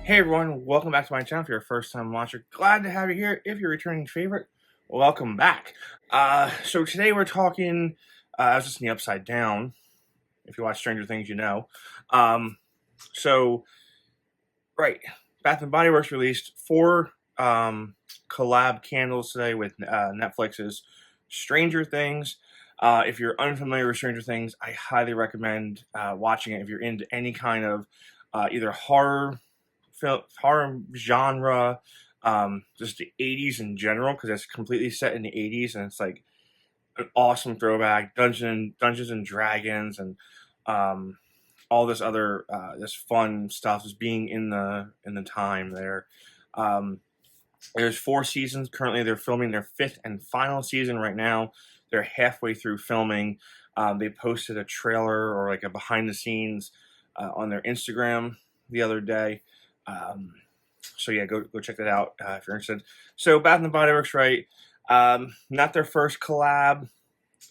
Hey everyone, welcome back to my channel. If you're a first time watcher, glad to have you here. If you're a returning favorite, welcome back. So today we're talking, I was just in the Upside Down. If you watch Stranger Things, you know. Um, so, right, Bath and Body Works released four collab candles today with Netflix's Stranger Things. If you're unfamiliar with Stranger Things, I highly recommend watching it if you're into any kind of either horror genre, just the 80s in general, because it's completely set in the 80s and it's like an awesome throwback. Dungeons and Dragons, and all this other this fun stuff is being in the time there. Um, there's 4 seasons currently. They're filming their 5th and final season right now. They're halfway through filming. They posted a trailer or like a behind the scenes on their Instagram the other day. So yeah, go check that out if you're interested. So Bath and Body Works, right? Not their first collab,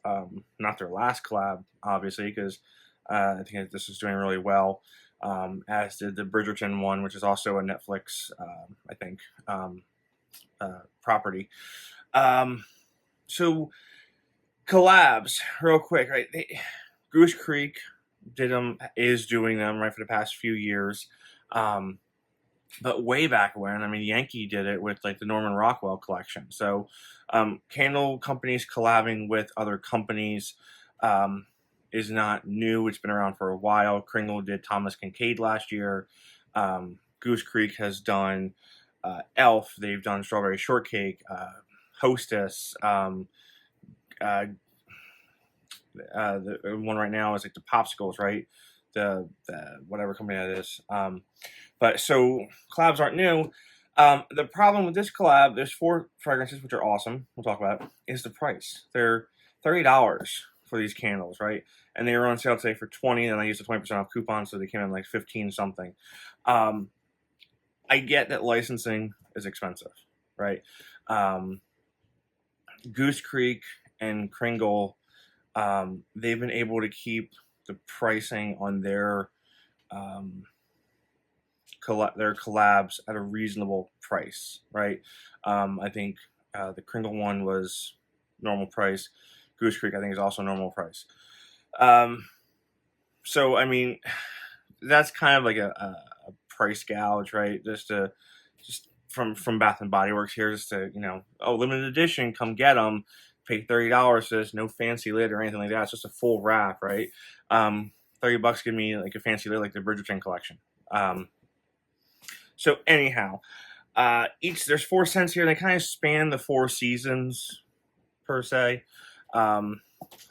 not their last collab, obviously, because I think this is doing really well. As did the Bridgerton one, which is also a Netflix, I think, property. So collabs, real quick, right? Goose Creek is doing them right for the past few years. But way back when, I mean, Yankee did it with like the Norman Rockwell collection. So candle companies collabing with other companies is not new. It's been around for a while. Kringle did Thomas Kincaid last year. Goose Creek has done Elf. They've done Strawberry Shortcake, Hostess. The one right now is like the Popsicles, right? The whatever company that is. But so collabs aren't new. The problem with this collab, there's 4 fragrances, which are awesome. We'll talk about it, is the price. They're $30 for these candles, right? And they were on sale today for 20, and I used a 20% off coupon, so they came in like 15 something. I get that licensing is expensive, right? Goose Creek and Kringle, they've been able to keep the pricing on their collabs at a reasonable price, right? I think the Kringle one was normal price. Goose Creek, I think, is also normal price. So I mean, that's kind of like a price gouge, right? Just from Bath and Body Works here, just to, oh, limited edition, come get them. Pay $30 for this, no fancy lid or anything like that. It's just a full wrap, right? $30 give me like a fancy lid, like the Bridgerton collection. So anyhow, there's 4 scents here. They kind of span the 4 seasons per se. So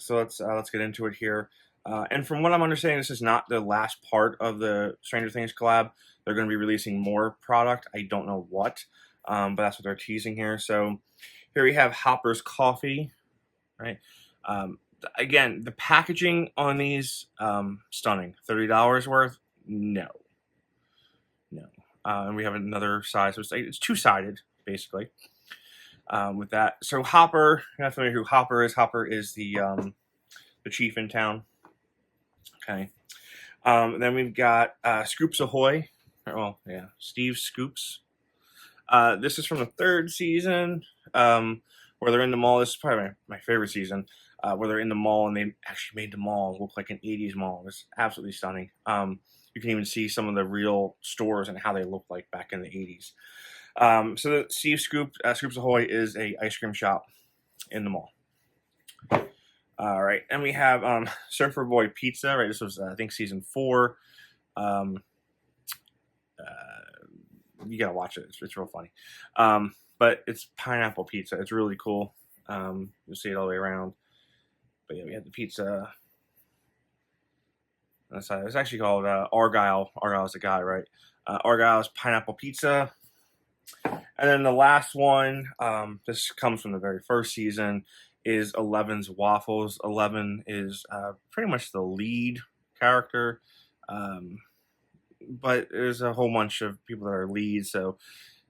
let's get into it here. And from what I'm understanding, this is not the last part of the Stranger Things collab. They're going to be releasing more product. I don't know what, but that's what they're teasing here. So here we have Hopper's Coffee, right? Again, the packaging on these, stunning. $30 worth? No. And we have another size, so it's 2-sided, basically, with that. So Hopper, you're not familiar who Hopper is. Hopper is the chief in town. Okay. Then we've got Scoops Ahoy. Well, yeah, Steve Scoops. This is from the 3rd season, where they're in the mall. This is probably my favorite season, where they're in the mall and they actually made the mall look like an 80s mall. It's absolutely stunning. You can even see some of the real stores and how they looked like back in the 80s. So the Steve Scoops Ahoy is a ice cream shop in the mall. All right, and we have Surfer Boy Pizza. Right, this was I think season 4. You gotta watch it. It's real funny. But it's pineapple pizza. It's really cool. You'll see it all the way around. But yeah, we have the pizza. It's actually called Argyle. Argyle is the guy, right? Argyle's pineapple pizza. And then the last one, this comes from the very first season, is Eleven's Waffles. Eleven is pretty much the lead character. But there's a whole bunch of people that are leads, so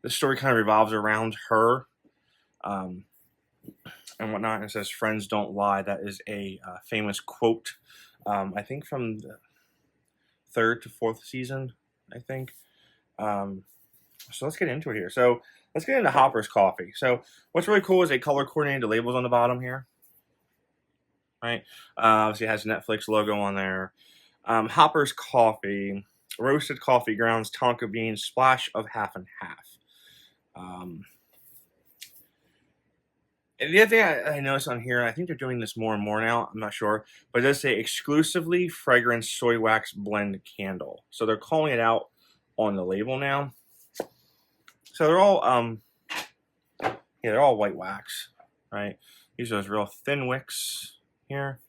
the story kind of revolves around her and whatnot. And it says, "Friends don't lie." That is a famous quote, I think from the 3rd to 4th season, I think. So let's get into it here. So let's get into Hopper's Coffee. So what's really cool is they color coordinated the labels on the bottom here, right? Obviously it has Netflix logo on there. Hopper's Coffee, roasted coffee grounds, tonka beans, splash of half and half. And the other thing I noticed on here, I think they're doing this more and more now, I'm not sure, but it does say exclusively fragrance soy wax blend candle. So they're calling it out on the label now. So they're all they're all white wax, right? These are those real thin wicks here.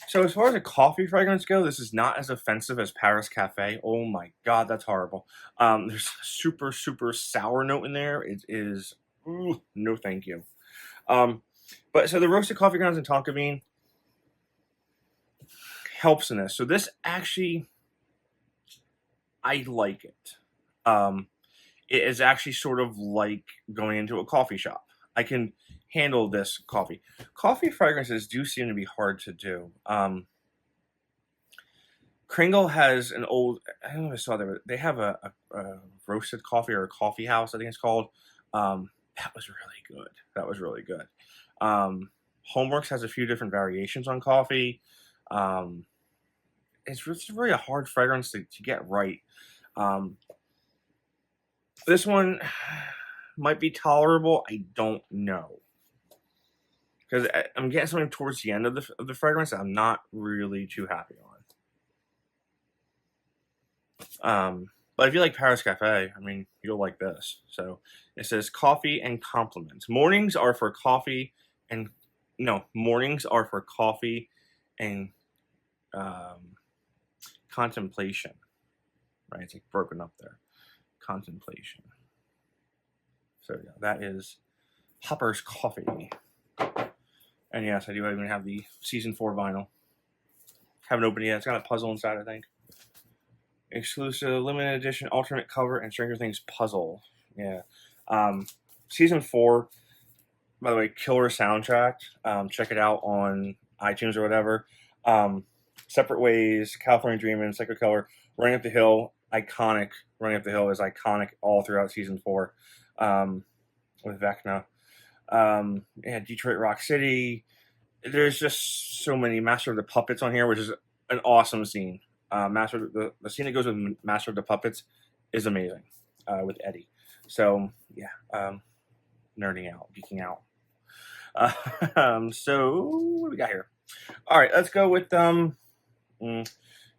So as far as a coffee fragrance go, this is not as offensive as Paris Cafe. Oh my god, that's horrible. There's a super, super sour note in there. It is, ooh, no thank you. But so the roasted coffee grounds and tonka bean helps in this. So this actually, I like it. It is actually sort of like going into a coffee shop. I can handle this coffee. Coffee fragrances do seem to be hard to do. Kringle has an old, I don't know if I saw that, but they have a roasted coffee or a coffee house, I think it's called. That was really good. That was really good. Homeworks has a few different variations on coffee. It's really a hard fragrance to get right. This one might be tolerable. I don't know, because I'm getting something towards the end of the fragrance that I'm not really too happy on. But if you like Paris Cafe, I mean, you'll like this. So it says coffee and compliments. Mornings are for coffee and contemplation. Right? It's like broken up there. Contemplation. So yeah, that is Hopper's Coffee. And yes, I do even have the season 4 vinyl. Haven't opened it yet. It's got a puzzle inside, I think. Exclusive limited edition alternate cover and Stranger Things puzzle. Yeah. Season 4, by the way, killer soundtrack. Check it out on iTunes or whatever. Separate Ways, California Dreamin', Psycho Killer, Running Up the Hill, iconic. Running Up the Hill is iconic all throughout season 4. With Vecna. Yeah, Detroit Rock City. There's just so many. Master of the Puppets on here, which is an awesome scene. The scene that goes with Master of the Puppets is amazing with Eddie. So yeah, nerding out, geeking out. So what do we got here? All right, let's go with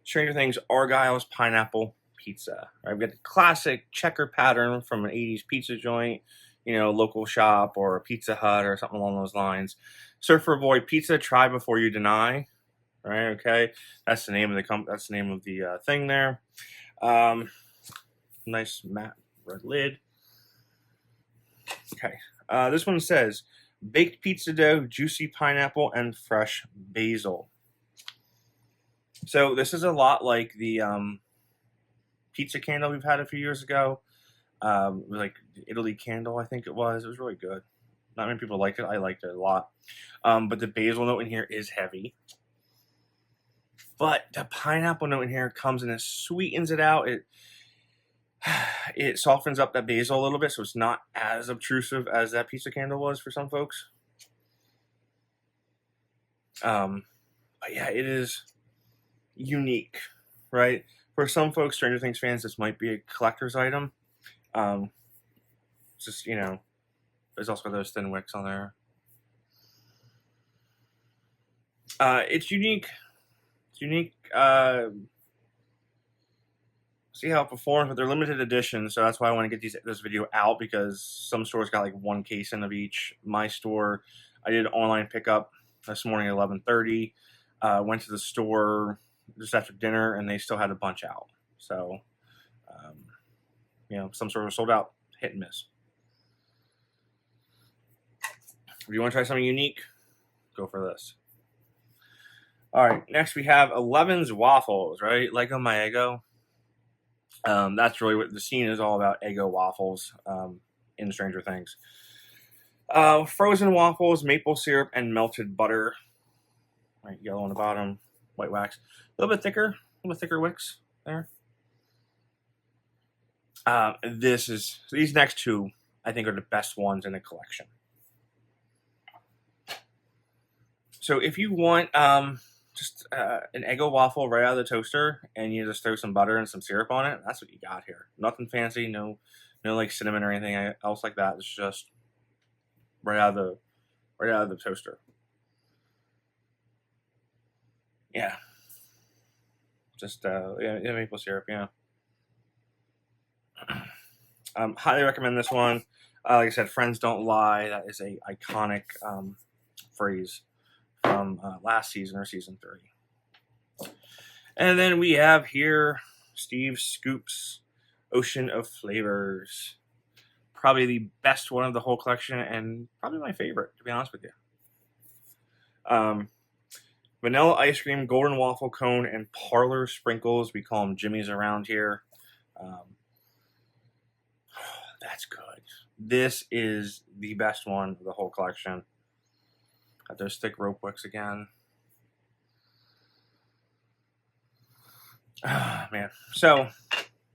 Stranger Things Argyle's pineapple pizza. All right, we've got the classic checker pattern from an 80s pizza joint, local shop or a Pizza Hut or something along those lines. Surfer Boy Pizza, try before you deny. Right, okay, that's the name of the thing there. Nice matte red lid. Okay, this one says baked pizza dough, juicy pineapple, and fresh basil. So this is a lot like the pizza candle we've had a few years ago. Like the Italy candle, I think it was. It was really good. Not many people liked it. I liked it a lot. But the basil note in here is heavy. But the pineapple note in here comes and it sweetens it out. It softens up that basil a little bit, so it's not as obtrusive as that pizza candle was for some folks. But yeah, it is unique, right? For some folks, Stranger Things fans, this might be a collector's item. Just, there's also those thin wicks on there. It's unique. It's unique. See how it performs, but they're limited edition, so that's why I want to get this video out, because some stores got like one case in of each. My store, I did online pickup this morning at 11:30. Went to the store just after dinner, and they still had a bunch out. So, some stores were sold out, hit and miss. If you want to try something unique, go for this. All right, next we have 11's Waffles, right? Lego My Eggo. That's really what the scene is all about, Eggo waffles in Stranger Things. Frozen waffles, maple syrup, and melted butter. Right, yellow on the bottom, white wax. A little bit thicker wicks there. These next two, I think, are the best ones in the collection. So if you want just an Eggo waffle right out of the toaster, and you just throw some butter and some syrup on it, that's what you got here. Nothing fancy, no like cinnamon or anything else like that. It's just right out of the toaster. Yeah, just maple syrup. Yeah, highly recommend this one. Like I said, friends don't lie. That is a iconic phrase from last season or season 3. And then we have here Steve Scoop's Ocean of Flavors. Probably the best one of the whole collection, and probably my favorite, to be honest with you. Vanilla ice cream, golden waffle cone, and parlor sprinkles. We call them Jimmy's around here. That's good. This is the best one of the whole collection. Got those thick rope wicks again. Man. So,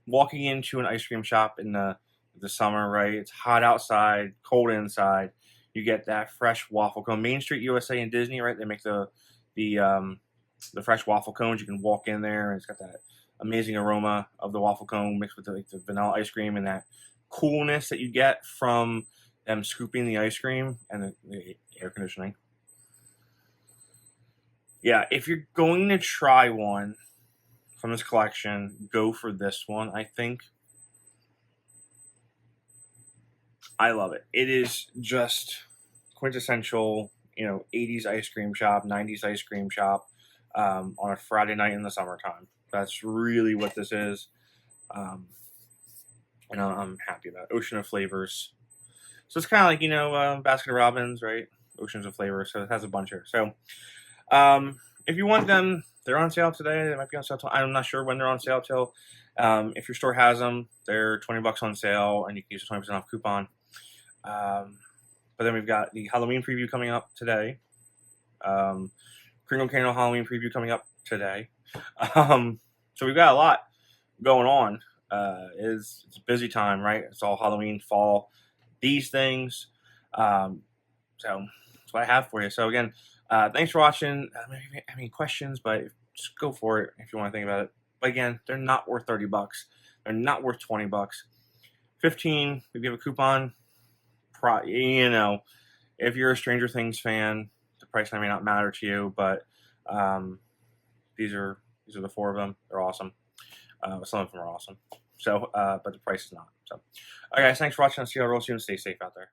walking into an ice cream shop in the summer, right? It's hot outside, cold inside. You get that fresh waffle cone. Main Street USA and Disney, right? They make the fresh waffle cones. You can walk in there, and it's got that amazing aroma of the waffle cone mixed with the vanilla ice cream and that coolness that you get from them scooping the ice cream and the air conditioning. Yeah, if you're going to try one from this collection, go for this one, I think. I love it. It is just quintessential, 80s ice cream shop, 90s ice cream shop on a Friday night in the summertime. That's really what this is. And I'm happy about it. Ocean of Flavors. So it's kind of like, Baskin Robbins, right? Oceans of Flavors. So it has a bunch here. So if you want them, they're on sale today. They might be on sale. I'm not sure when they're on sale till. If your store has them, they're $20 on sale, and you can use a 20% off coupon. But then we've got the Halloween preview coming up today. Kringle Candle Halloween preview coming up today. So we've got a lot going on. It's a busy time, right? It's all Halloween, fall, these things. So that's what I have for you. So again, thanks for watching. Maybe questions, but just go for it if you want to think about it. But again, they're not worth $30. They're not worth $20. 15. If you have a coupon, if you're a Stranger Things fan, the price may not matter to you, but these are the 4 of them. They're awesome. Some of them are awesome. So, but the price is not. So, all right, guys, thanks for watching. I'll see you all real soon. Stay safe out there.